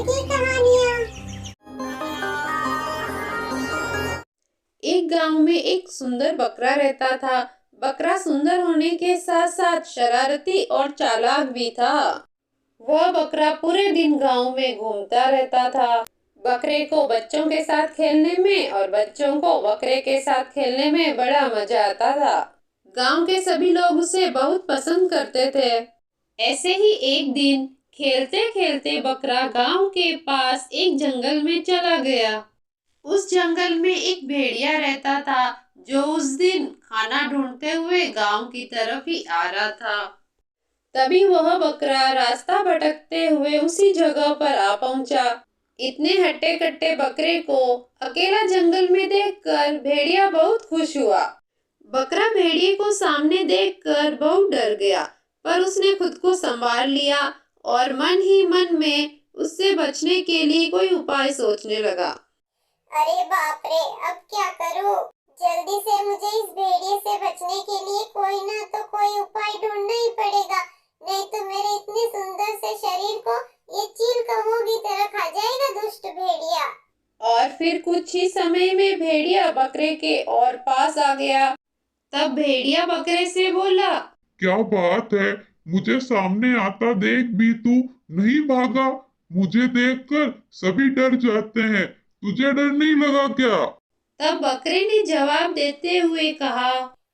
की कहानियाँ। एक गांव में एक सुंदर बकरा रहता था। बकरा सुंदर होने के साथ साथ शरारती और चालाक भी था। वह बकरा पूरे दिन गांव में घूमता रहता था। बकरे को बच्चों के साथ खेलने में और बच्चों को बकरे के साथ खेलने में बड़ा मजा आता था। गांव के सभी लोग उसे बहुत पसंद करते थे। ऐसे ही एक दिन खेलते खेलते बकरा गांव के पास एक जंगल में चला गया। उस जंगल में एक भेड़िया रहता था जो उस दिन खाना ढूंढते हुए गांव की तरफ ही आ रहा था। तभी वह बकरा रास्ता भटकते हुए उसी जगह पर आ पहुंचा। इतने हट्टे कट्टे बकरे को अकेला जंगल में देखकर भेड़िया बहुत खुश हुआ। बकरा भेड़िए को सामने देखकर बहुत डर गया, पर उसने खुद को संभाल लिया और मन ही मन में उससे बचने के लिए कोई उपाय सोचने लगा। अरे बाप रे, अब क्या करूँ? जल्दी से मुझे इस भेड़िए से बचने के लिए कोई ना तो कोई उपाय ढूंढना ही पड़ेगा, नहीं तो मेरे इतने सुंदर से शरीर को ये चील कौवों की तरह खा जाएगा दुष्ट भेड़िया। और फिर कुछ ही समय में भेड़िया बकरे के और पास आ गया। तब भेड़िया बकरे से बोला, क्या बात है, मुझे सामने आता देख भी तू नहीं भागा? मुझे देखकर सभी डर जाते हैं, तुझे डर नहीं लगा क्या? तब बकरे ने जवाब देते हुए कहा,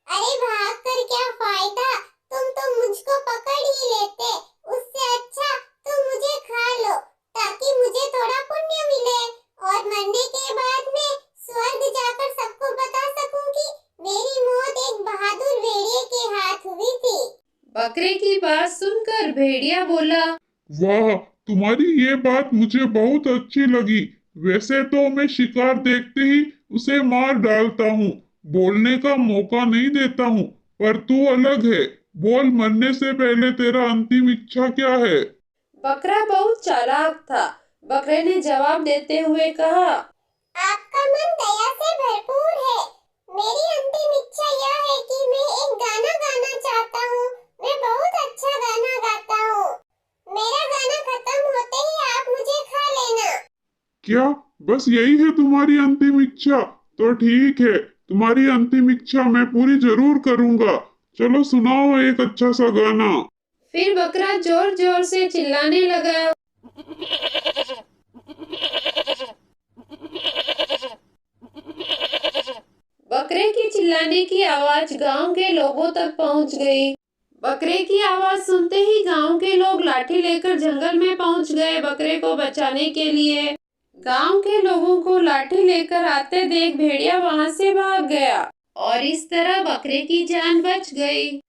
अरे भाग कर क्या फायदा, तुम तो मुझको पकड़ ही लेते। उससे अच्छा तुम मुझे खा लो ताकि मुझे थोड़ा पुण्य मिले और मरने के बाद में स्वर्ग जाकर सबको बता सकूं कि मेरी मौत एक बहादुर भेड़िए के हाथ हुई थी। बकरे की बात सुनकर भेड़िया बोला, वाह, तुम्हारी ये बात मुझे बहुत अच्छी लगी। वैसे तो मैं शिकार देखते ही उसे मार डालता हूँ, बोलने का मौका नहीं देता हूँ, पर तू अलग है। बोल, मरने से पहले तेरा अंतिम इच्छा क्या है? बकरा बहुत चालाक था। बकरे ने जवाब देते हुए कहा, आपका मन दया से भरपूर है। मेरी अंतिम इच्छा यह है कि मैं एक गाना गाना चाहता हूँ। मैं बहुत अच्छा गाना गाता हूँ। मेरा गाना खत्म होते ही आप मुझे खा लेना। क्या बस यही है तुम्हारी अंतिम इच्छा? तो ठीक है, तुम्हारी अंतिम इच्छा मैं पूरी जरूर करूंगा। चलो सुनाओ एक अच्छा सा गाना। फिर बकरा जोर जोर से चिल्लाने लगा। बकरे की चिल्लाने की आवाज गांव के लोगों तक पहुंच गई। बकरे की आवाज सुनते ही गांव के लोग लाठी लेकर जंगल में पहुंच गए बकरे को बचाने के लिए। गांव के लोगों को लाठी लेकर आते देख भेड़िया वहां से भाग गया और इस तरह बकरे की जान बच गई।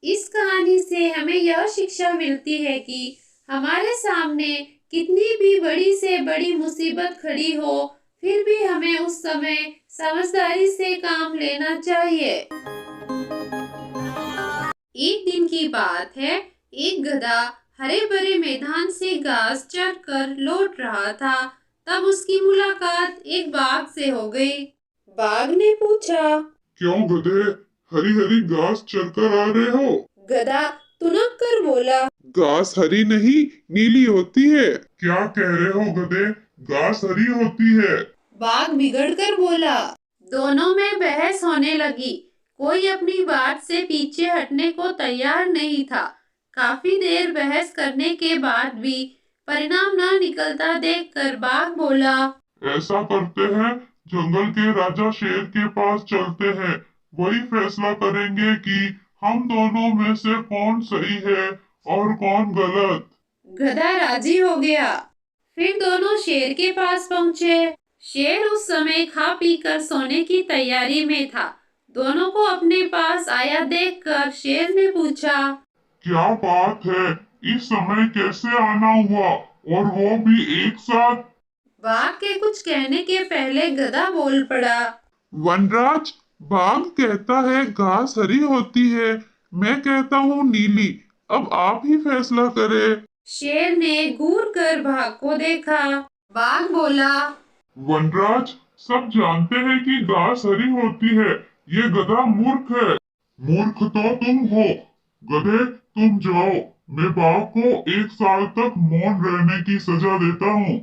इस कहानी से हमें यह शिक्षा मिलती है कि हमारे सामने कितनी भी बड़ी से बड़ी मुसीबत खड़ी हो, फिर भी हमें उस समय समझदारी से काम लेना चाहिए। एक दिन की बात है, एक गधा हरे भरे मैदान से घास चर कर लौट रहा था। तब उसकी मुलाकात एक बाघ से हो गई। बाघ ने पूछा, क्यों गधे, हरी हरी घास चरकर आ रहे हो? गधा तुनक कर बोला, घास हरी नहीं नीली होती है। क्या कह रहे हो गधे, घास हरी होती है? बाघ बिगड़ कर बोला। दोनों में बहस होने लगी। कोई अपनी बात से पीछे हटने को तैयार नहीं था। काफी देर बहस करने के बाद भी परिणाम न निकलता देखकर बाघ बोला, ऐसा करते हैं, जंगल के राजा शेर के पास चलते हैं। वही फैसला करेंगे कि हम दोनों में से कौन सही है और कौन गलत। गधा राजी हो गया। फिर दोनों शेर के पास पहुँचे। शेर उस समय खा पी कर सोने की तैयारी में था। दोनों को अपने पास आया देखकर शेर ने पूछा, क्या बात है, इस समय कैसे आना हुआ, और वो भी एक साथ? बाघ के कुछ कहने के पहले गधा बोल पड़ा, वनराज, बाघ कहता है घास हरी होती है, मैं कहता हूँ नीली। अब आप ही फैसला करें। शेर ने घूर कर बाघ को देखा। बाघ बोला, वनराज, सब जानते हैं कि घास हरी होती है, ये गधा मूर्ख है। मूर्ख तो तुम हो। गधे, तुम जाओ, मैं बाघ को 1 साल तक मौन रहने की सजा देता हूँ।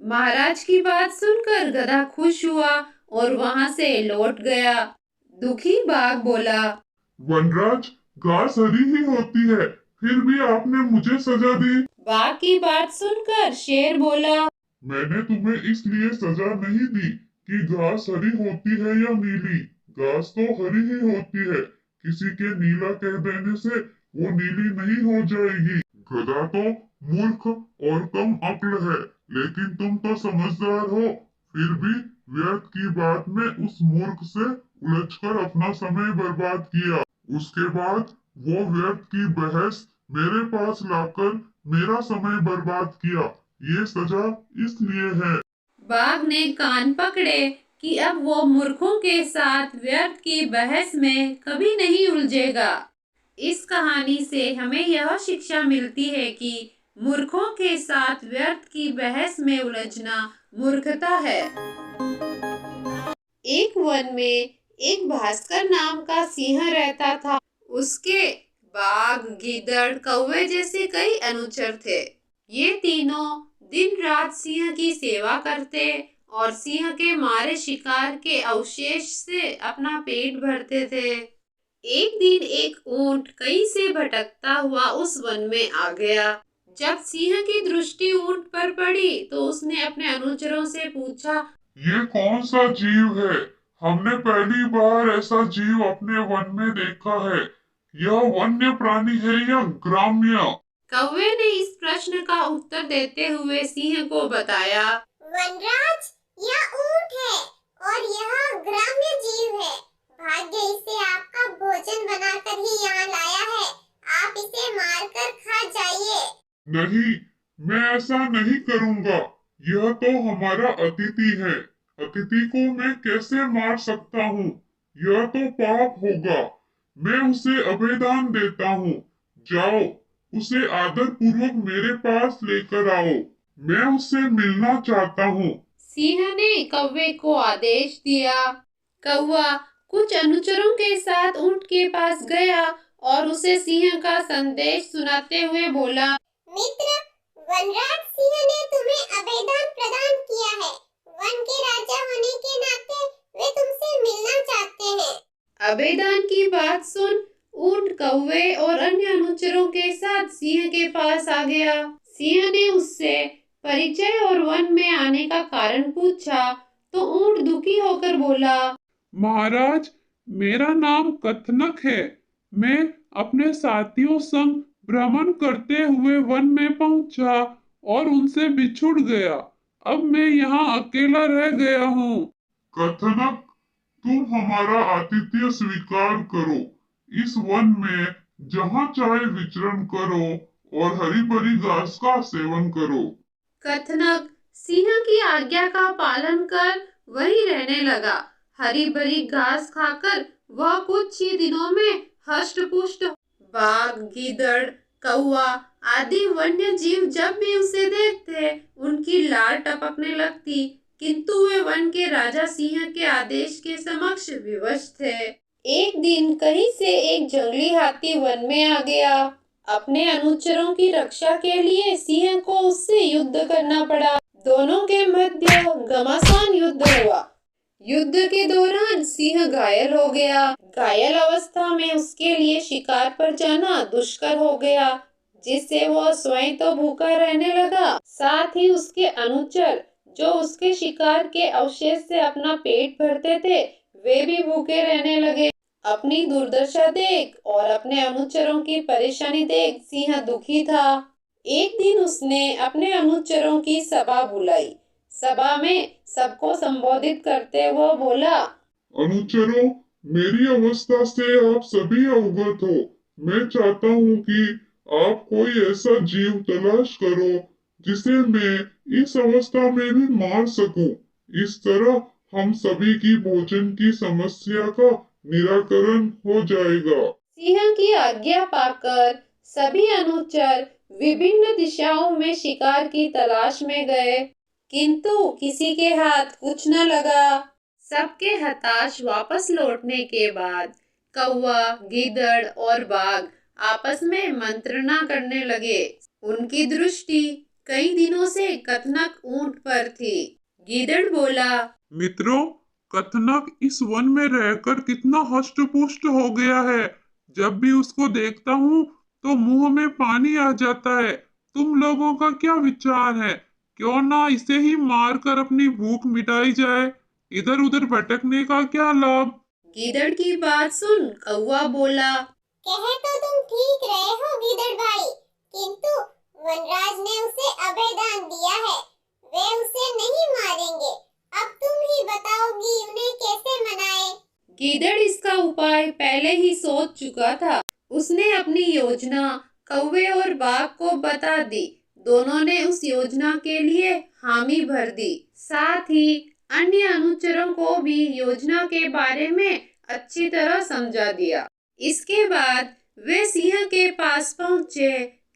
महाराज की बात सुनकर गधा खुश हुआ और वहां से लौट गया। दुखी बाघ बोला, वनराज, घास हरी ही होती है, फिर भी आपने मुझे सजा दी। बाघ की बात सुनकर शेर बोला, मैंने तुम्हें इसलिए सजा नहीं दी कि घास हरी होती है या नीली। घास तो हरी ही होती है। किसी के नीला कह देने से वो नीली नहीं हो जाएगी। गधा तो मूर्ख और कम अक्ल है, लेकिन तुम तो समझदार हो। फिर भी व्यर्थ की बात में उस मूर्ख से उलझकर अपना समय बर्बाद किया। उसके बाद वो व्यर्थ की बहस मेरे पास लाकर मेरा समय बर्बाद किया। ये सजा इसलिए है। बाघ ने कान पकड़े कि अब वो मूर्खों के साथ व्यर्थ की बहस में कभी नहीं उलझेगा। इस कहानी से हमें यह शिक्षा मिलती है कि मूर्खों के साथ व्यर्थ की बहस में उलझना मूर्खता है। एक वन में एक भास्कर नाम का सिंह रहता था। उसके बाघ, गिद्ध, कौवे जैसे कई अनुचर थे। ये तीनों दिन रात सिंह की सेवा करते और सिंह के मारे शिकार के अवशेष से अपना पेट भरते थे। एक दिन एक ऊंट कहीं से भटकता हुआ उस वन में आ गया। जब सिंह की दृष्टि ऊंट पर पड़ी तो उसने अपने अनुचरों से पूछा, ये कौन सा जीव है? हमने पहली बार ऐसा जीव अपने वन में देखा है। यह वन्य प्राणी है या ग्राम्य? कौवे ने इस प्रश्न का उत्तर देते हुए सिंह को बताया, वनराज, यह ऊंट है और यह ग्राम्य जीव है। भाग्य इसे आपका भोजन बनाकर ही यहाँ लाया है। आप इसे मारकर खा जाइए। नहीं, मैं ऐसा नहीं करूँगा। यह तो हमारा अतिथि है। अतिथि को मैं कैसे मार सकता हूँ? यह तो पाप होगा। मैं उसे अभयदान देता हूँ। जाओ, उसे आदर पूर्वक मेरे पास लेकर आओ। मैं उससे मिलना चाहता हूँ। सिंह ने कौवे को आदेश दिया। कौवा कुछ अनुचरों के साथ ऊंट के पास गया और उसे सिंह का संदेश सुनाते हुए बोला, मित्र, वनराज सिंह ने तुम्हें अभयदान प्रदान किया है। वन के राजा होने के नाते वे तुमसे मिलना चाहते हैं। अभयदान की बात सुन ऊंट कौवे और अन्य अनुचरों के साथ सिंह के पास आ गया। सिंह ने उससे परिचय और वन में आने का कारण पूछा तो ऊंट दुखी होकर बोला, महाराज, मेरा नाम कथनक है। मैं अपने साथियों संग भ्रमण करते हुए वन में पहुंचा और उनसे बिछुड़ गया। अब मैं यहाँ अकेला रह गया हूँ। कथनक, तुम हमारा आतिथ्य स्वीकार करो। इस वन में जहाँ चाहे विचरण करो और हरी भरी घास का सेवन करो। कथनक सिंह की आज्ञा का पालन कर वहीं रहने लगा। हरी भरी घास खाकर वह कुछ ही दिनों में हष्ट पुष्ट। बाघ, गीदड़, कौवा आदि वन्य जीव जब भी उसे देखते उनकी लार टपकने लगती, किंतु वे वन के राजा सिंह के आदेश के समक्ष विवश थे। एक दिन कहीं से एक जंगली हाथी वन में आ गया। अपने अनुचरों की रक्षा के लिए सिंह को उससे युद्ध करना पड़ा। दोनों के मध्य घमासान युद्ध हुआ। युद्ध के दौरान सिंह घायल हो गया। घायल अवस्था में उसके लिए शिकार पर जाना दुष्कर हो गया, जिससे वह स्वयं तो भूखा रहने लगा, साथ ही उसके अनुचर जो उसके शिकार के अवशेष से अपना पेट भरते थे वे भी भूखे रहने लगे। अपनी दुर्दशा देख और अपने अनुचरों की परेशानी देख सिंह दुखी था। एक दिन उसने अपने अनुचरों की सभा बुलाई। सभा में सबको संबोधित करते हुए बोला, अनुचरों, मेरी अवस्था से आप सभी अवगत हो। मैं चाहता हूँ कि आप कोई ऐसा जीव तलाश करो जिसे मैं इस अवस्था में भी मार सकूं। इस तरह हम सभी की भोजन की समस्या का निराकरण हो जाएगा। सिंह की आज्ञा पाकर सभी अनुचर विभिन्न दिशाओं में शिकार की तलाश में गए, किंतु किसी के हाथ कुछ न लगा। सबके हताश वापस लौटने के बाद कौवा, गीदड़ और बाघ आपस में मंत्रणा करने लगे। उनकी दृष्टि कई दिनों से कथनक ऊंट पर थी। गीदड़ बोला, मित्रों, कथनक इस वन में रहकर कितना हष्ट-पुष्ट हो गया है। जब भी उसको देखता हूँ तो मुंह में पानी आ जाता है। तुम लोगों का क्या विचार है? क्यों ना इसे ही मारकर अपनी भूख मिटाई जाए? इधर उधर भटकने का क्या लाभ? गीदड़ की बात सुन कौवा बोला, कहे तो तुम ठीक रहे हो गीदड़ भाई, किंतु वनराज ने उसे अभय दान दिया है, वे उसे नहीं मारेंगे। अब तुम ही बताओगी उन्हें कैसे मनाए। गीदड़ इसका उपाय पहले ही सोच चुका था। उसने अपनी योजना कौवे और बाघ को बता दी। दोनों ने उस योजना के लिए हामी भर दी। साथ ही अन्य अनुचरों को भी योजना के बारे में अच्छी तरह समझा दिया। इसके बाद वे सिंह के पास पहुंचे।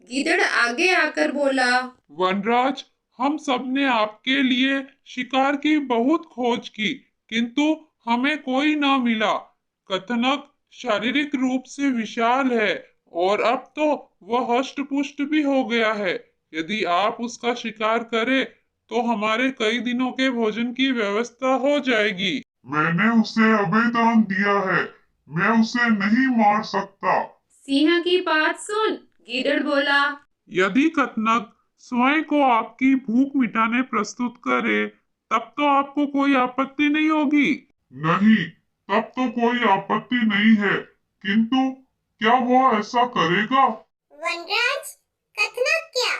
गीदड़ आगे आकर बोला, वनराज, हम सबने आपके लिए शिकार की बहुत खोज की, किंतु हमें कोई ना मिला। कथनक शारीरिक रूप से विशाल है और अब तो वह हष्ट पुष्ट भी हो गया है। यदि आप उसका शिकार करें तो हमारे कई दिनों के भोजन की व्यवस्था हो जाएगी। मैंने उसे अभय दान दिया है, मैं उसे नहीं मार सकता। सिंह की बात सुन गीदड़ बोला, यदि कथनक स्वयं को आपकी भूख मिटाने प्रस्तुत करे, तब तो आपको कोई आपत्ति नहीं होगी। नहीं, तब तो कोई आपत्ति नहीं है, किंतु क्या वह ऐसा करेगा? वनराज, कथनक क्या,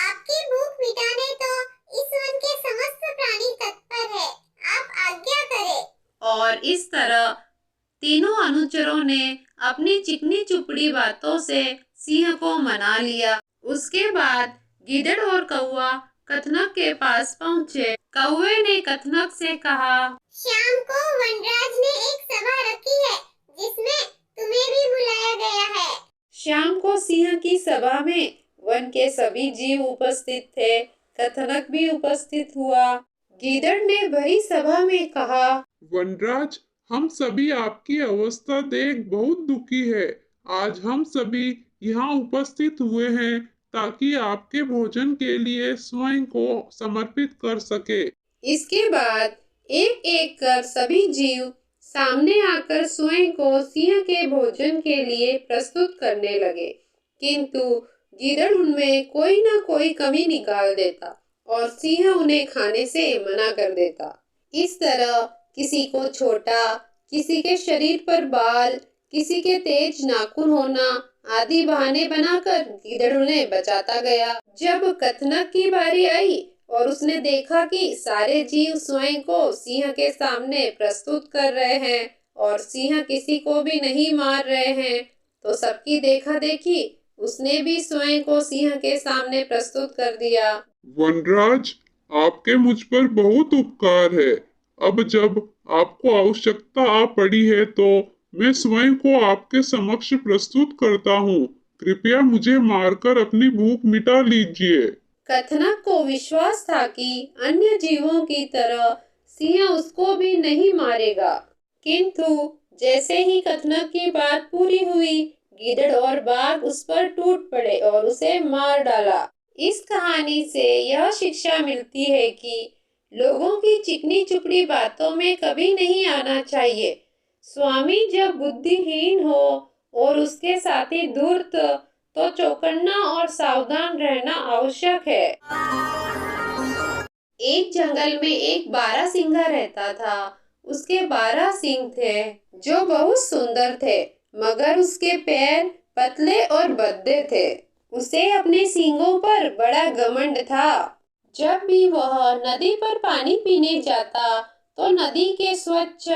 आपकी भूख मिटाने तो इस वन के समस्त प्राणी तत्पर है, आप आज्ञा करें। और इस तरह तीनों अनुचरों ने अपनी चिकनी चुपड़ी बातों से सिंह को मना लिया। उसके बाद गीदड़ और कौवा कथनक के पास पहुँचे। कौवे ने कथनक से कहा, शाम को वनराज ने एक सभा रखी है, जिसमें तुम्हें भी बुलाया गया है। शाम को सिंह की सभा में वन के सभी जीव उपस्थित थे। कथनक भी उपस्थित हुआ। गीदड़ ने भरी सभा में कहा, वनराज, हम सभी आपकी अवस्था देख बहुत दुखी है। आज हम सभी यहाँ उपस्थित हुए हैं ताकि आपके भोजन के लिए स्वयं को समर्पित कर सके। इसके बाद एक एक कर सभी जीव सामने आकर स्वयं को सिंह के भोजन के लिए प्रस्तुत करने लगे, किंतु गीदड़ उनमें कोई न कोई कमी निकाल देता और सिंह उन्हें खाने से मना कर देता। इस तरह किसी को छोटा, किसी के शरीर पर बाल, किसी के तेज नाखून होना आदि बहाने बनाकर गीदड़ उन्हें बचाता गया। जब कथनक की बारी आई और उसने देखा कि सारे जीव स्वयं को सिंह के सामने प्रस्तुत कर रहे हैं और सिंह किसी को भी नहीं मार रहे हैं, तो सबकी देखा देखी उसने भी स्वयं को सिंह के सामने प्रस्तुत कर दिया। वनराज, आपके मुझ पर बहुत उपकार है। अब जब आपको आवश्यकता आ पड़ी है तो मैं स्वयं को आपके समक्ष प्रस्तुत करता हूँ। कृपया मुझे मारकर अपनी भूख मिटा लीजिए। कथनक को विश्वास था कि अन्य जीवों की तरह सिंह उसको भी नहीं मारेगा, किंतु जैसे ही कथनक की बात पूरी हुई, गीदड़ और बाघ उस पर टूट पड़े और उसे मार डाला। इस कहानी से यह शिक्षा मिलती है कि लोगों की चिकनी चुपड़ी बातों में कभी नहीं आना चाहिए। स्वामी जब बुद्धिहीन हो और उसके साथी धूर्त, तो चौकन्ना और सावधान रहना आवश्यक है। एक जंगल में एक बारहसिंगा रहता था। उसके 12 सींग थे जो बहुत सुंदर थे, मगर उसके पैर पतले और भद्दे थे। उसे अपने सींगों पर बड़ा घमंड था। जब भी वह नदी पर पानी पीने जाता तो नदी के स्वच्छ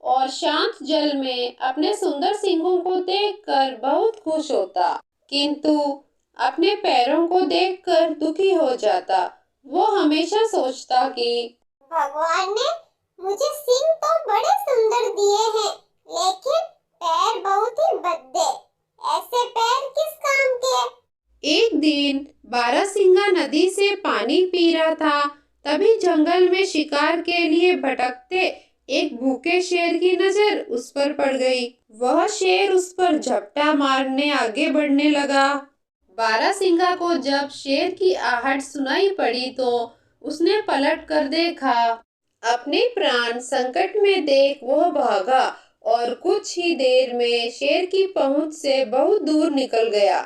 और शांत जल में अपने सुंदर सींगों को देखकर बहुत खुश होता, किंतु अपने पैरों को देखकर दुखी हो जाता। वो हमेशा सोचता कि भगवान ने मुझे सींग तो बड़े सुंदर दिए हैं, लेकिन पैर बहुत ही भद्दे, ऐसे पैर किस काम के। एक दिन बारहसिंगा नदी से पानी पी रहा था। तभी जंगल में शिकार के लिए भटकते एक भूखे शेर की नजर उस पर पड़ गई। वह शेर उस पर झपटा मारने आगे बढ़ने लगा। बारहसिंगा को जब शेर की आहट सुनाई पड़ी तो उसने पलट कर देखा। अपने प्राण संकट में देख वह भागा और कुछ ही देर में शेर की पहुंच से बहुत दूर निकल गया।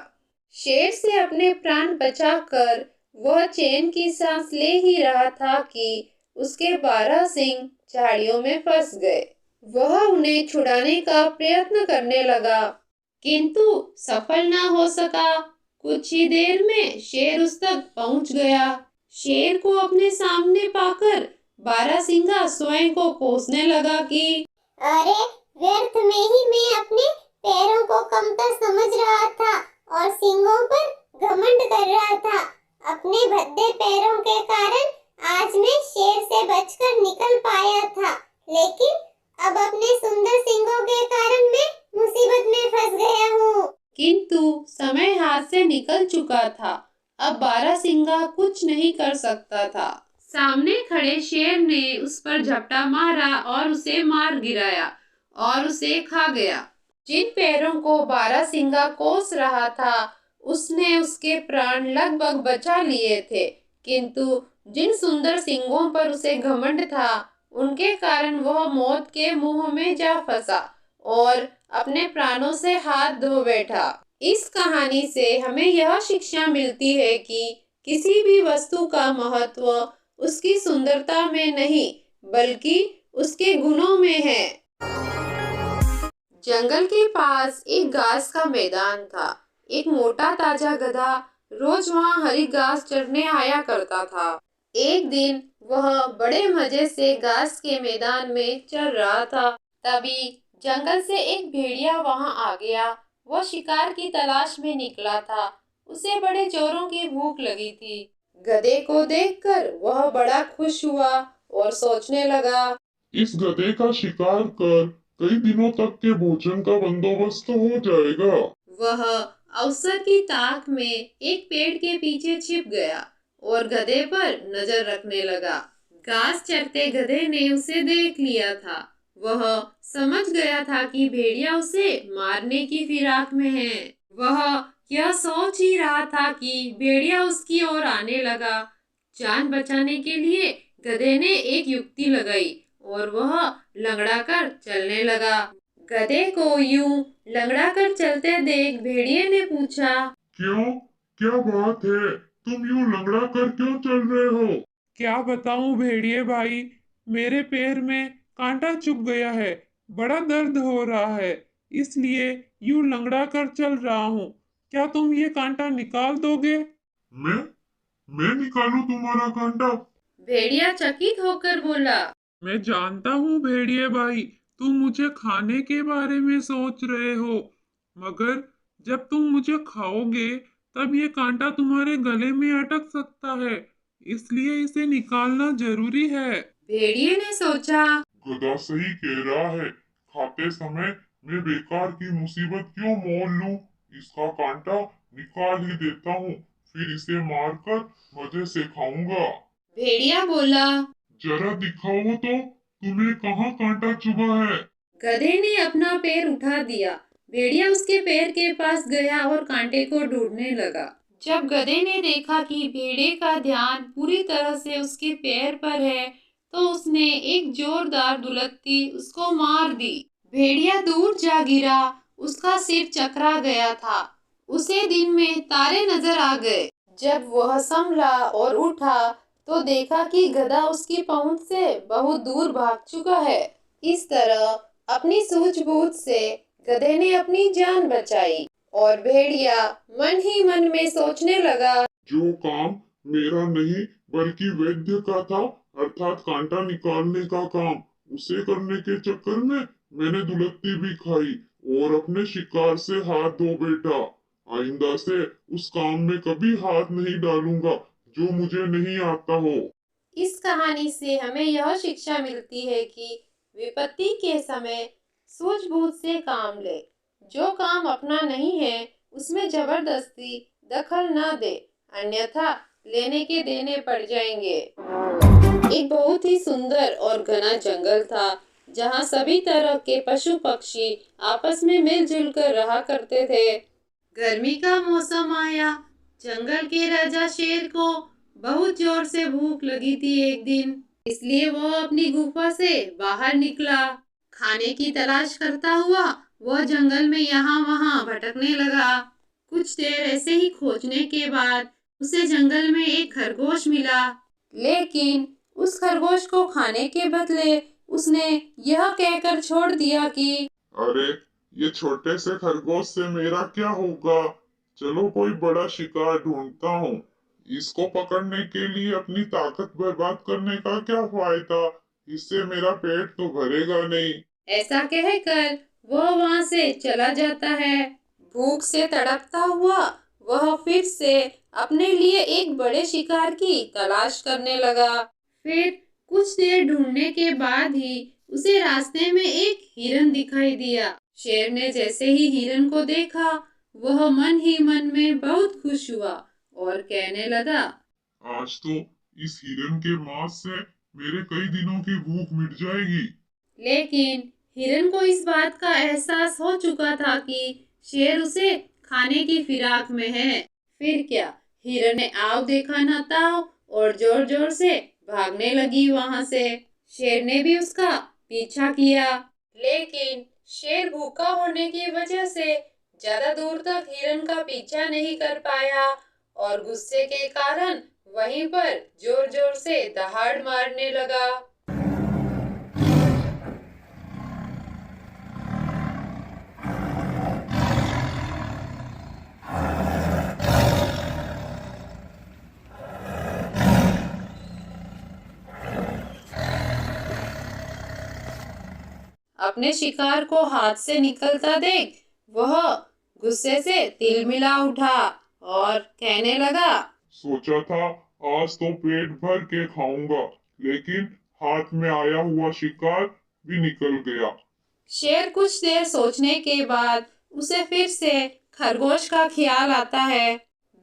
शेर से अपने प्राण बचाकर वह चैन की सांस ले ही रहा था कि उसके 12 सिंह झाड़ियों में फंस गए। वह उन्हें छुड़ाने का प्रयत्न करने लगा, किंतु सफल ना हो सका। कुछ ही देर में शेर उस तक पहुंच गया। शेर को अपने सामने पाकर बारहसिंगा स्वयं को कोसने लगा कि अरे व्यर्थ में ही मैं अपने पैरों को कमतर समझ रहा था और सींगों पर घमंड कर रहा था। अपने भद्दे पैरों के कारण आज मैं शेर से बचकर निकल पाया था, लेकिन अब अपने सुंदर सींगों के कारण मैं मुसीबत में फंस गया हूँ। किंतु समय हाथ से निकल चुका था। अब बारहसिंगा कुछ नहीं कर सकता था। सामने खड़े शेर ने उस पर झपटा मारा और उसे मार गिराया और उसे खा गया। जिन पैरों को बारहसिंगा कोस रहा था उसने उसके प्राण लगभग बचा लिए थे, किंतु जिन सुंदर सींगों पर उसे घमंड था उनके कारण वह मौत के मुंह में जा फंसा और अपने प्राणों से हाथ धो बैठा। इस कहानी से हमें यह शिक्षा मिलती है कि किसी भी वस्तु का महत्व उसकी सुंदरता में नहीं बल्कि उसके गुणों में है। जंगल के पास एक घास का मैदान था। एक मोटा ताजा गधा रोज वहाँ हरी घास चरने आया करता था। एक दिन वह बड़े मजे से घास के मैदान में चल रहा था। तभी जंगल से एक भेड़िया वहाँ आ गया। वह शिकार की तलाश में निकला था। उसे बड़े जोरों की भूख लगी थी। गधे को देखकर वह बड़ा खुश हुआ और सोचने लगा, इस गधे का शिकार कर कई दिनों तक के भोजन का बंदोबस्त हो जाएगा। वह अवसर की ताक में एक पेड़ के पीछे छिप गया और गधे पर नजर रखने लगा। घास चरते गधे ने उसे देख लिया था। वह समझ गया था कि भेड़िया उसे मारने की फिराक में है। वह यह सोच ही रहा था कि भेड़िया उसकी ओर आने लगा। जान बचाने के लिए गधे ने एक युक्ति लगाई और वह लंगड़ा कर चलने लगा। गधे को यूं लंगड़ा कर चलते देख भेड़िए ने पूछा, क्यों, क्या बात है? तुम यूं लंगड़ा कर क्यों चल रहे हो? क्या बताऊं भेड़िए भाई, मेरे पैर में कांटा चुभ गया है। बड़ा दर्द हो रहा है, इसलिए यूं लंगड़ा कर चल रहा हूँ। क्या तुम ये कांटा निकाल दोगे? मैं निकालूं तुम्हारा कांटा? भेड़िया चकित होकर बोला, मैं जानता हूँ भेड़िए भाई, तुम मुझे खाने के बारे में सोच रहे हो, मगर जब तुम मुझे खाओगे तब ये कांटा तुम्हारे गले में अटक सकता है, इसलिए इसे निकालना जरूरी है। भेड़िए ने सोचा, गधा सही कह रहा है, खाते समय मैं बेकार की मुसीबत क्यों मोल लूं? इसका कांटा निकाल ही देता हूँ, फिर इसे मारकर मजे से खाऊंगा। भेड़िया बोला, जरा दिखाओ तो तुम्हें कहाँ कांटा चुभा है। गधे ने अपना पैर उठा दिया। भेड़िया उसके पैर के पास गया और कांटे को ढूंढने लगा। जब गधे ने देखा कि भेड़िए का ध्यान पूरी तरह से उसके पैर पर है तो उसने एक जोरदार दुलत्ती उसको मार दी। भेड़िया दूर जा गिरा। उसका सिर चकरा गया था। उसे दिन में तारे नजर आ गए। जब वह संभला और उठा तो देखा कि गधा उसकी पहुंच से बहुत दूर भाग चुका है। इस तरह अपनी सूझबूझ से गधे ने अपनी जान बचाई और भेड़िया मन ही मन में सोचने लगा, जो काम मेरा नहीं बल्कि वैद्य का था, अर्थात कांटा निकालने का काम, उसे करने के चक्कर में मैंने दुलत्ती भी खाई और अपने शिकार से हाथ धो बैठा। आइंदा से उस काम में कभी हाथ नहीं डालूंगा जो मुझे नहीं आता हो। इस कहानी से हमें यह शिक्षा मिलती है कि विपत्ति के समय सूझबूझ से काम ले। जो काम अपना नहीं है उसमें जबरदस्ती दखल न दे, अन्यथा लेने के देने पड़ जाएंगे। एक बहुत ही सुंदर और घना जंगल था। जहाँ सभी तरह के पशु पक्षी आपस में मिलजुल कर रहा करते थे। गर्मी का मौसम आया। जंगल के राजा शेर को बहुत जोर से भूख लगी थी एक दिन, इसलिए वो अपनी गुफा से बाहर निकला। खाने की तलाश करता हुआ वह जंगल में यहाँ वहाँ भटकने लगा। कुछ देर ऐसे ही खोजने के बाद उसे जंगल में एक खरगोश मिला, लेकिन उस खरगोश को खाने के बदले उसने यह कहकर छोड़ दिया कि अरे, ये छोटे से खरगोश से मेरा क्या होगा। चलो कोई बड़ा शिकार ढूंढता हूँ। इसको पकड़ने के लिए अपनी ताकत बर्बाद करने का क्या फायदा। इससे मेरा पेट तो भरेगा नहीं। ऐसा कहकर वह वहां से चला जाता है। भूख से तड़पता हुआ वह फिर से अपने लिए एक बड़े शिकार की तलाश करने लगा। फिर कुछ देर ढूंढने के बाद ही उसे रास्ते में एक हिरन दिखाई दिया। शेर ने जैसे ही हिरन को देखा, वह मन ही मन में बहुत खुश हुआ और कहने लगा, आज तो इस हिरन के मांस से मेरे कई दिनों की भूख मिट जाएगी। लेकिन हिरन को इस बात का एहसास हो चुका था कि शेर उसे खाने की फिराक में है। फिर क्या, हिरन ने आव देखा न ताव और जोर जोर से भागने लगी वहां से। शेर ने भी उसका पीछा किया, लेकिन शेर भूखा होने की वजह से ज्यादा दूर तक हिरन का पीछा नहीं कर पाया और गुस्से के कारण वहीं पर जोर जोर से दहाड़ मारने लगा। अपने शिकार को हाथ से निकलता देख वह गुस्से से तिलमिला उठा और कहने लगा, सोचा था आज तो पेट भर के खाऊंगा, लेकिन हाथ में आया हुआ शिकार भी निकल गया। शेर कुछ देर सोचने के बाद उसे फिर से खरगोश का ख्याल आता है।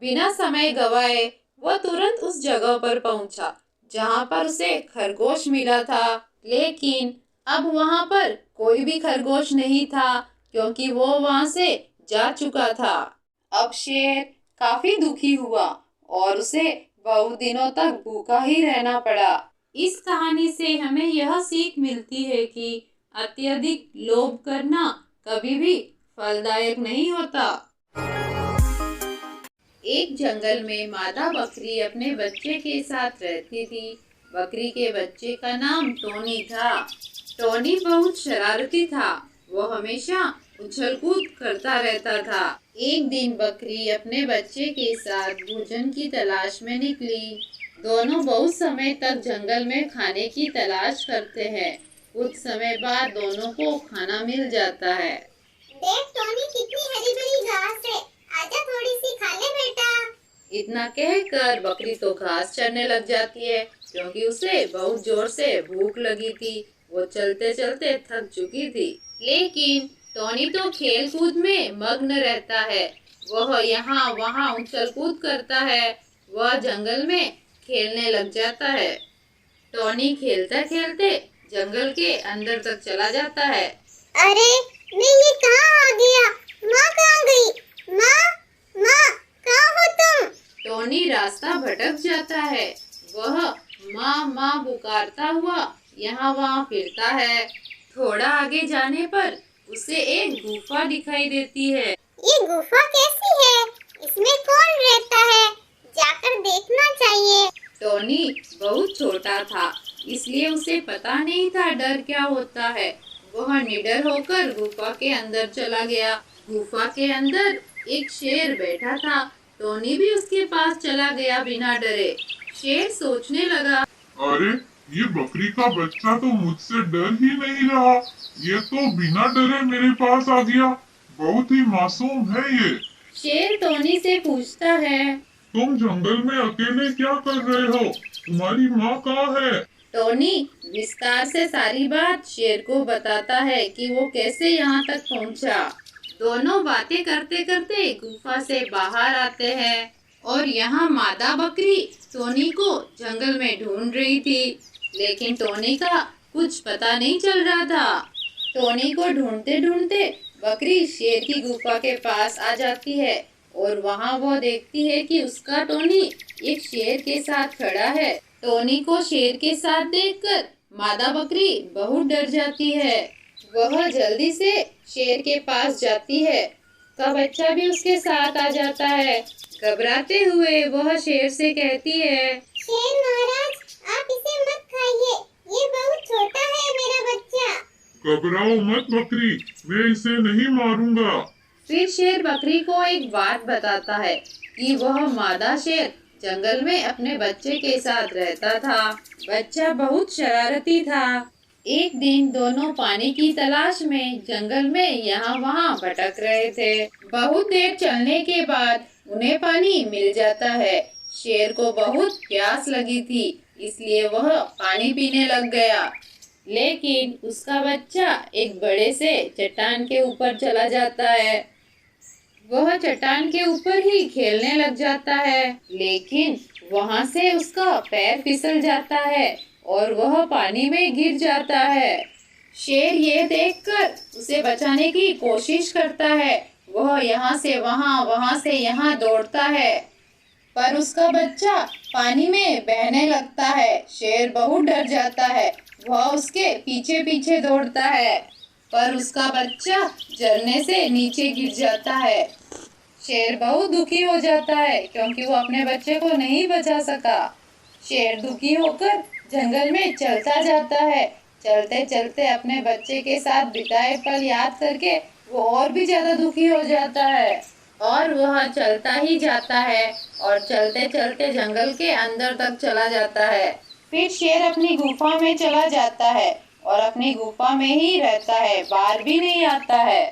बिना समय गवाए वह तुरंत उस जगह पर पहुंचा जहां पर उसे खरगोश मिला था, लेकिन अब वहां पर कोई भी खरगोश नहीं था क्योंकि वो वहां से जा चुका था। अब शेर काफी दुखी हुआ और उसे बहुत दिनों तक भूखा ही रहना पड़ा। इस कहानी से हमें यह सीख मिलती है कि अत्यधिक लोभ करना कभी भी फलदायक नहीं होता। एक जंगल में मादा बकरी अपने बच्चे के साथ रहती थी। बकरी के बच्चे का नाम टोनी था। टोनी बहुत शरारती था। वो हमेशा उछल कूद करता रहता था। एक दिन बकरी अपने बच्चे के साथ भोजन की तलाश में निकली। दोनों बहुत समय तक जंगल में खाने की तलाश करते हैं। कुछ समय बाद दोनों को खाना मिल जाता है। देख टोनी, कितनी हरी भरी घास है, आजा थोड़ी सी खा ले बेटा। इतना कहकर बकरी तो घास चरने लग जाती है क्योंकि उसे बहुत जोर से भूख लगी थी। वो चलते चलते थक चुकी थी, लेकिन टोनी तो खेल कूद में मग्न रहता है। वह यहाँ वहाँ उछल कूद करता है। वह जंगल में खेलने लग जाता है। टोनी खेलते खेलते जंगल के अंदर तक चला जाता है। अरे मैं ये कहाँ आ गया? माँ कहाँ गई? माँ माँ कहाँ हो तुम? टोनी रास्ता भटक जाता है। वह माँ माँ पुकारता हुआ यहाँ वहाँ फिरता है। थोड़ा आगे जाने पर उसे एक गुफा दिखाई देती है। ये गुफा कैसी है? इसमें कौन रहता है? जाकर देखना चाहिए। टोनी बहुत छोटा था, इसलिए उसे पता नहीं था डर क्या होता है। वह निडर होकर गुफा के अंदर चला गया। गुफा के अंदर एक शेर बैठा था। टोनी भी उसके पास चला गया बिना डरे। शेर सोचने लगा, अरे, ये बकरी का बच्चा तो मुझसे डर ही नहीं रहा। ये तो बिना डरे मेरे पास आ गया। बहुत ही मासूम है ये। शेर टोनी से पूछता है, तुम जंगल में अकेले क्या कर रहे हो? तुम्हारी माँ कहाँ है? टोनी विस्तार से सारी बात शेर को बताता है कि वो कैसे यहाँ तक पहुँचा। दोनों बातें करते करते गुफा से बाहर आते हैं और यहाँ मादा बकरी टोनी को जंगल में ढूंढ रही थी, लेकिन टोनी का कुछ पता नहीं चल रहा था। टोनी को ढूंढते ढूंढते बकरी शेर की गुफा के पास आ जाती है और वहाँ वो देखती है कि उसका टोनी एक शेर के साथ खड़ा है। टोनी को शेर के साथ देखकर मादा बकरी बहुत डर जाती है। वह जल्दी से शेर के पास जाती है। का बच्चा भी उसके साथ आ जाता है। घबराते हुए वह शेर से कहती है, शेर महाराज, आप इसे मत खाइए, ये बहुत छोटा है मेरा बच्चा। घबराओ मत बकरी, मैं इसे नहीं मारूंगा। फिर शेर बकरी को एक बात बताता है कि वह मादा शेर जंगल में अपने बच्चे के साथ रहता था। बच्चा बहुत शरारती था। एक दिन दोनों पानी की तलाश में जंगल में यहाँ वहाँ भटक रहे थे। बहुत देर चलने के बाद उन्हें पानी मिल जाता है। शेर को बहुत प्यास लगी थी, इसलिए वह पानी पीने लग गया। लेकिन उसका बच्चा एक बड़े से चट्टान के ऊपर चला जाता है। वह चट्टान के ऊपर ही खेलने लग जाता है, लेकिन वहाँ से उसका पैर फिसल जाता है और वह पानी में गिर जाता है। शेर ये देखकर उसे बचाने की कोशिश करता है। वह यहाँ से वहाँ, वहाँ से यहाँ दौड़ता है, पर उसका बच्चा पानी में बहने लगता है। शेर बहुत डर जाता है। वह उसके पीछे पीछे दौड़ता है, पर उसका बच्चा जलने से नीचे गिर जाता है। शेर बहुत दुखी हो जाता है क्योंकि वो अपने बच्चे को नहीं बचा सका। शेर दुखी होकर जंगल में चलता जाता है। चलते चलते अपने बच्चे के साथ बिताए पल याद करके वो और भी ज्यादा दुखी हो जाता है और वह चलता ही जाता है और चलते चलते जंगल के अंदर तक चला जाता है। फिर शेर अपनी गुफा में चला जाता है और अपनी गुफा में ही रहता है, बाहर भी नहीं आता है।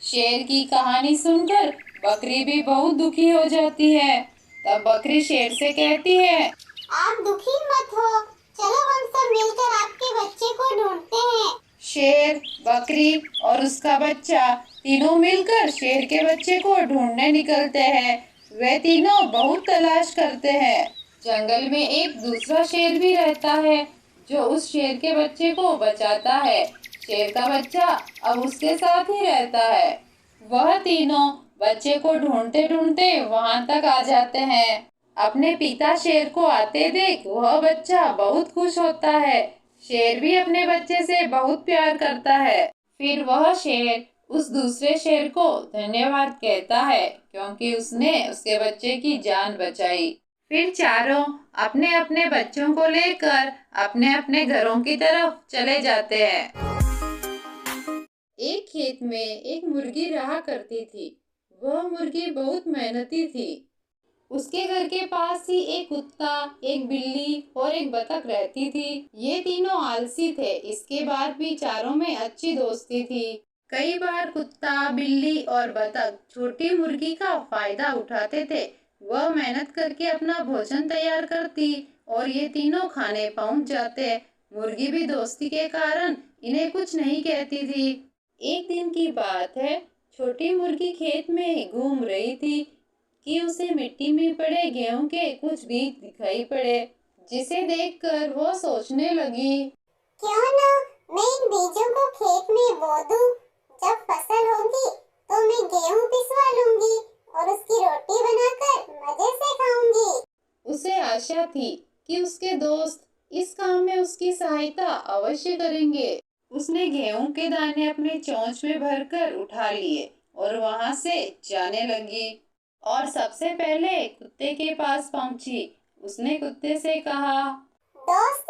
शेर की कहानी सुनकर बकरी भी बहुत दुखी हो जाती है। तब बकरी शेर से कहती है, आप दुखी मत हो, चलो हम सब मिलकर आपके बच्चे को ढूंढते हैं। शेर, बकरी और उसका बच्चा तीनों मिलकर शेर के बच्चे को ढूंढने निकलते हैं। वे तीनों बहुत तलाश करते हैं। जंगल में एक दूसरा शेर भी रहता है जो उस शेर के बच्चे को बचाता है। शेर का बच्चा अब उसके साथ ही रहता है। वह तीनों बच्चे को ढूंढते ढूंढते वहां तक आ जाते हैं। अपने पिता शेर को आते देख वह बच्चा बहुत खुश होता है। शेर भी अपने बच्चे से बहुत प्यार करता है। फिर वह शेर उस दूसरे शेर को धन्यवाद कहता है क्योंकि उसने उसके बच्चे की जान बचाई। फिर चारों अपने अपने बच्चों को लेकर अपने अपने घरों की तरफ चले जाते हैं। एक खेत में एक मुर्गी रहा करती थी। वह मुर्गी बहुत मेहनती थी। उसके घर के पास ही एक कुत्ता, एक बिल्ली और एक बतख रहती थी। ये तीनों आलसी थे, इसके बाद भी चारों में अच्छी दोस्ती थी। कई बार कुत्ता, बिल्ली और बतख छोटी मुर्गी का फायदा उठाते थे। वह मेहनत करके अपना भोजन तैयार करती और ये तीनों खाने पहुंच जाते। मुर्गी भी दोस्ती के कारण इन्हें कुछ नहीं कहती थी। एक दिन की बात है, छोटी मुर्गी खेत में घूम रही थी कि उसे मिट्टी में पड़े गेहूं के कुछ बीज दिखाई पड़े, जिसे देखकर वो सोचने लगी, क्यों ना मैं इन बीजों को खेत में बो दूं। जब फसल होगी तो मैं गेहूं पिसवा लूंगी और उसकी रोटी बनाकर मजे से खाऊंगी। उसे आशा थी कि उसके दोस्त इस काम में उसकी सहायता अवश्य करेंगे। उसने गेहूं के दाने अपने चोंच में भरकर उठा लिए और वहां से जाने लगी और सबसे पहले कुत्ते के पास पहुंची। उसने कुत्ते से कहा, दोस्त,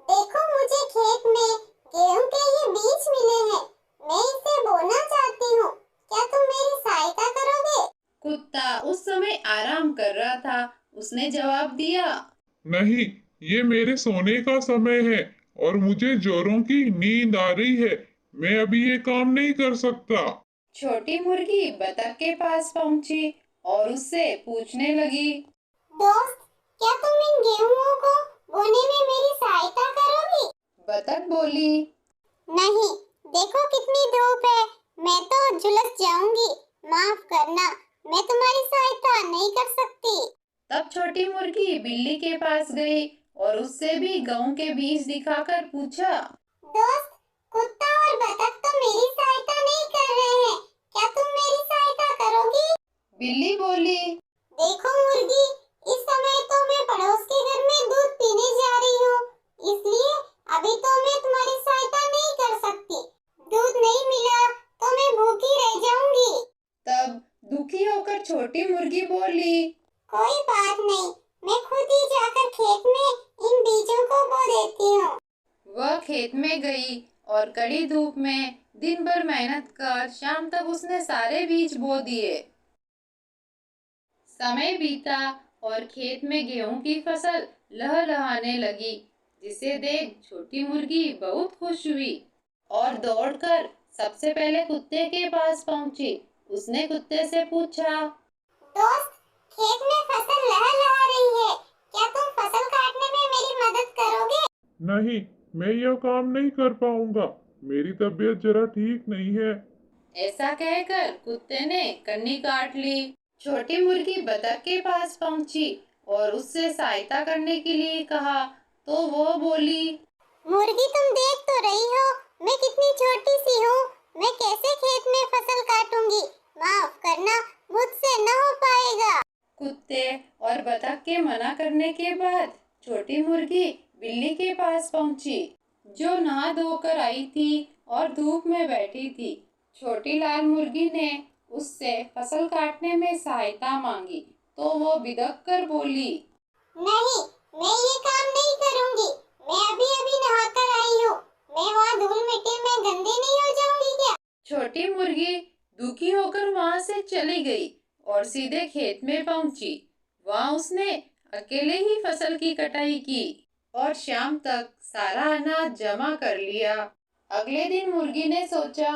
देखो मुझे खेत में गेहूं के ये बीज मिले हैं। मैं इसे बोना चाहती हूँ। क्या तुम मेरी सहायता करोगे? कुत्ता उस समय आराम कर रहा था। उसने जवाब दिया, नहीं, ये मेरे सोने का समय है और मुझे जोरों की नींद आ रही है। मैं अभी ये काम नहीं कर सकता। छोटी मुर्गी बतख के पास पहुंची और उससे पूछने लगी, दोस्त, क्या तुम इन गेहूं को बोने में मेरी सहायता करोगी? बतख बोली, नहीं, देखो कितनी धूप है, मैं तो झुलस जाऊंगी। माफ करना, मैं तुम्हारी सहायता नहीं कर सकती। तब छोटी मुर्गी बिल्ली के पास गई और उससे भी गेहूं के बीज दिखाकर पूछा, दोस्त, कुत्ता और बतख तो मेरी सहायता नहीं कर रहे हैं, क्या तुम मेरी सहायता करोगी? बिल्ली बोली। देखो मुर्गी, इस समय तो मैं पड़ोस के घर में दूध पीने जा रही हूँ, इसलिए अभी तो मैं तुम्हारी सहायता नहीं कर सकती। दूध नहीं मिला तो मैं भूखी रह जाऊंगी। तब दुखी होकर छोटी मुर्गी बोली। कोई बात नहीं, मैं खुद ही जाकर खेत में इन बीजों को बो देती हूँ। वह खेत में गई और कड़ी धूप में दिन भर मेहनत कर शाम तक उसने सारे बीज बो दिए। समय बीता और खेत में गेहूं की फसल लहलहाने लगी, जिसे देख छोटी मुर्गी बहुत खुश हुई और दौड़कर सबसे पहले कुत्ते के पास पहुंची। उसने कुत्ते से पूछा। दोस्त, खेत में फसल लहलहा रही है, क्या तुम फसल काटने में मेरी मदद करोगे? नहीं, मैं यह काम नहीं कर पाऊंगा, मेरी तबीयत जरा ठीक नहीं है। ऐसा कहकर कुत्ते ने कन्नी काट ली। छोटी मुर्गी बतख के पास पहुंची और उससे सहायता करने के लिए कहा, तो वो बोली। मुर्गी, तुम देख तो रही हो मैं कितनी छोटी सी हूँ, मैं कैसे खेत में फसल काटूंगी? माफ करना, मुझसे न हो पाएगा। कुत्ते और बतख के मना करने के बाद छोटी मुर्गी बिल्ली के पास पहुंची, जो नहा धोकर आई थी और धूप में बैठी थी। छोटी लाल मुर्गी ने उससे फसल काटने में सहायता मांगी, तो वो बिदक कर बोली। नहीं, मैं ये काम नहीं करूंगी, मैं अभी अभी नहाकर आई हूँ, मैं वहाँ धूल मिट्टी में गंदी नहीं हो जाऊंगी क्या? छोटी मुर्गी दुखी होकर वहां से चली गई और सीधे खेत में पहुंची। वहां उसने अकेले ही फसल की कटाई की और शाम तक सारा अनाज जमा कर लिया। अगले दिन मुर्गी ने सोचा,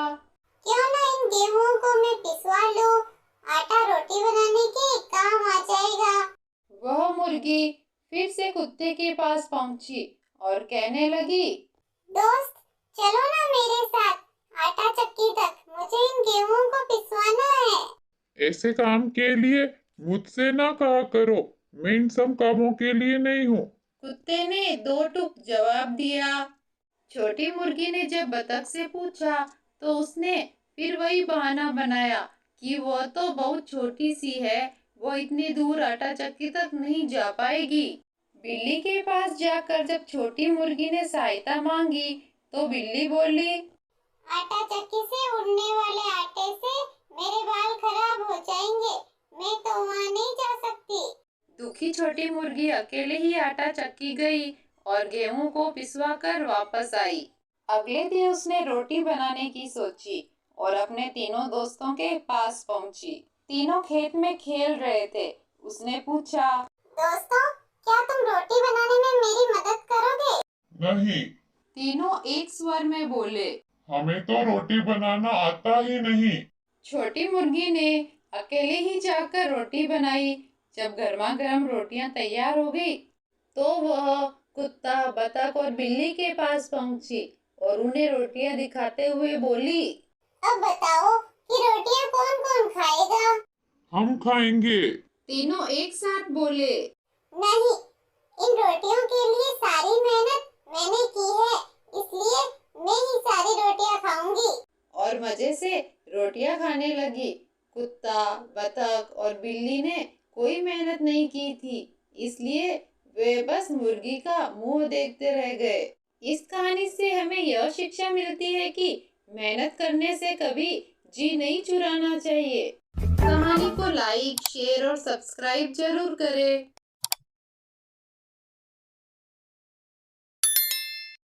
क्यों ना इन गेहूं को मैं पिसवा लूं, आटा रोटी बनाने के काम आ जाएगा। वह मुर्गी फिर से कुत्ते के पास पहुंची और कहने लगी। दोस्त, चलो ना मेरे साथ आटा चक्की तक, मुझे इन गेहूं को पिसवाना है। ऐसे काम के लिए मुझसे ना कहा करो, मैं इन सब कामों के लिए नहीं हूँ। कुत्ते ने दो टूक जवाब दिया। छोटी मुर्गी ने जब बतख से पूछा तो उसने फिर वही बहाना बनाया कि वह तो बहुत छोटी सी है, वो इतनी दूर आटा चक्की तक नहीं जा पाएगी। बिल्ली के पास जाकर जब छोटी मुर्गी ने सहायता मांगी तो बिल्ली बोली। आटा चक्की से उड़ने वाले आटे से मेरे बाल खराब हो जाएंगे, मैं तो वहाँ नहीं जा सकती। दुखी छोटी मुर्गी अकेले ही आटा चक्की गई और गेहूं को पिसवा कर वापस आई। अगले दिन उसने रोटी बनाने की सोची और अपने तीनों दोस्तों के पास पहुंची। तीनों खेत में खेल रहे थे। उसने पूछा, दोस्तों, क्या तुम रोटी बनाने में मेरी मदद करोगे? नहीं, तीनों एक स्वर में बोले। हमें तो रोटी बनाना आता ही नहीं। छोटी मुर्गी ने अकेले ही जाकर रोटी बनाई। जब गर्मा गर्म रोटियां तैयार हो गई तो वह कुत्ता, बतख और बिल्ली के पास पहुंची और उन्हें रोटियां दिखाते हुए बोली। अब बताओ कि रोटियां कौन कौन खाएगा? हम खाएंगे। तीनों एक साथ बोले। नहीं, इन रोटियों के लिए सारी मेहनत मैंने की है, इसलिए मैं ही सारी रोटियां खाऊंगी। और मजे से रोटियां खाने लगी। कुत्ता, बतख और बिल्ली ने कोई मेहनत नहीं की थी, इसलिए वे बस मुर्गी का मुंह देखते रह गए। इस कहानी से हमें यह शिक्षा मिलती है कि मेहनत करने से कभी जी नहीं चुराना चाहिए। कहानी को लाइक, शेयर और सब्सक्राइब जरूर करें।